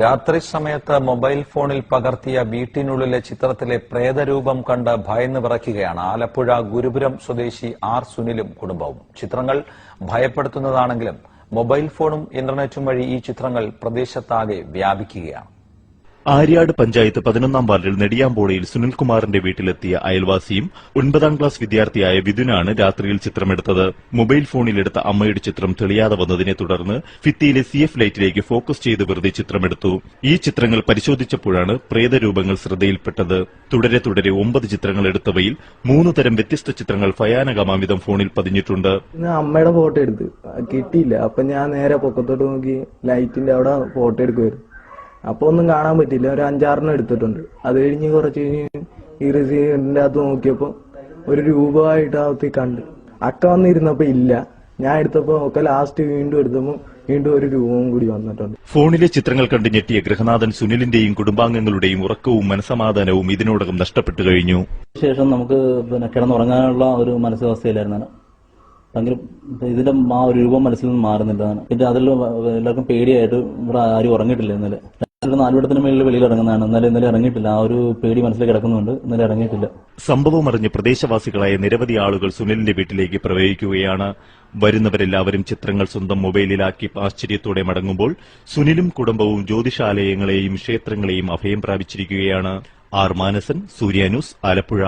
രാത്രി സമയത്ത് മൊബൈൽ ഫോണിൽ പകർത്തിയ വീട്ടിനുള്ളിലെ ചിത്രത്തിലെ പ്രേതരൂപം കണ്ട് ഭയന്ന് വിറയ്ക്കുകയാണ് ആലപ്പുഴ ഗുരുപുരം സ്വദേശി ആർ സുനിലും കുടുംബവും. ചിത്രങ്ങൾ ഭയപ്പെടുത്തുന്നതാണെങ്കിലും മൊബൈൽ ഫോണും ഇന്റർനെറ്റും വഴി ഈ ചിത്രങ്ങൾ പ്രദേശത്താകെ വ്യാപിക്കുകയാണ്. ആര്യാട് പഞ്ചായത്ത് 11-ാം വാർഡിൽ നെടിയാമ്പോളയിൽ സുനിൽകുമാറിന്റെ വീട്ടിലെത്തിയ അയൽവാസിയും 9-ാം ക്ലാസ് വിദ്യാർത്ഥിയായ വിധുനാണ് രാത്രിയിൽ ചിത്രമെടുത്തത്. മൊബൈൽ ഫോണിലെടുത്ത അമ്മയുടെ ചിത്രം തെളിയാതെ വന്നതിനെ തുടർന്ന് ഭിത്തിയിലെ CF ലൈറ്റിലേക്ക് ഫോക്കസ് ചെയ്ത് വെറുതെ ചിത്രമെടുത്തു. ഈ ചിത്രങ്ങൾ പരിശോധിച്ചപ്പോഴാണ് പ്രേതരൂപങ്ങൾ ശ്രദ്ധയിൽപ്പെട്ടത്. തുടരെ 9 ചിത്രങ്ങൾ എടുത്തവയിൽ 3 തരം വ്യത്യസ്ത ചിത്രങ്ങൾ ഭയാനകമാംവിധം ഫോണിൽ പതിഞ്ഞിട്ടുണ്ട്. അമ്മയുടെ ഫോട്ടോ എടുത്ത് കിട്ടിയില്ല. അപ്പൊ ഞാൻ നേരെ പൊക്കത്തോട്ട് നോക്കി ലൈറ്റിന്റെ അവിടെ ഫോട്ടോ എടുക്കുമായിരുന്നു. അപ്പൊ ഒന്നും കാണാൻ പറ്റില്ല. ഒരു 5-6 എടുത്തിട്ടുണ്ട്. അത് കഴിഞ്ഞ് കുറച്ച് കഴിഞ്ഞ് ഈ റിസീവറിന്റെ അകത്ത് നോക്കിയപ്പോ ഒരു രൂപമായിട്ട് അകത്ത് കണ്ട്. അക്ക വന്നിരുന്നപ്പോ ഇല്ല. ഞാൻ എടുത്തപ്പോ ഒക്കെ ലാസ്റ്റ് വീണ്ടും എടുത്തപ്പോ വീണ്ടും ഒരു രൂപവും കൂടി വന്നിട്ടുണ്ട്. ഫോണിലെ ചിത്രങ്ങൾ കണ്ട് ഞെട്ടിയ ഗൃഹനാഥൻ സുനിലിന്റെയും കുടുംബാംഗങ്ങളുടെയും ഉറക്കവും മനസമാധാനവും ഇതിനോടകം നഷ്ടപ്പെട്ടു കഴിഞ്ഞു. ശേഷം നമുക്ക് കിടന്നുറങ്ങാനുള്ള ഒരു മാനസികാവസ്ഥയിലായിരുന്നു. ഭയങ്കര ഇതിന്റെ ആ ഒരു രൂപം മനസ്സിൽ നിന്ന് മാറുന്നില്ല. പിന്നെ അതിൽ എല്ലാവർക്കും പേടിയായിട്ട് ഇവിടെ ആരും ഉറങ്ങിയിട്ടില്ല. ഇന്നലെ 4 മേളിൽ വെളിയിൽ ഇറങ്ങുന്നതാണ്. ഇന്നലെ ഇറങ്ങിയിട്ടില്ല. ആ ഒരു പേടി മനസ്സിൽ കിടക്കുന്നുണ്ട്. ഇന്നലെ ഇറങ്ങിയിട്ടില്ല. സംഭവം അറിഞ്ഞ് പ്രദേശവാസികളായ നിരവധി ആളുകൾ സുനിലിന്റെ വീട്ടിലേക്ക് പ്രവേശിക്കുകയാണ്. വരുന്നവരെല്ലാവരും ചിത്രങ്ങൾ സ്വന്തം മൊബൈലിലാക്കി ആശ്ചര്യത്തോടെ മടങ്ങുമ്പോൾ സുനിലും കുടുംബവും ജ്യോതിഷാലയങ്ങളെയും ക്ഷേത്രങ്ങളെയും അഭയം പ്രാപിച്ചിരിക്കുകയാണ്. ആർ മാനസൻ, സൂര്യ ന്യൂസ്, ആലപ്പുഴ.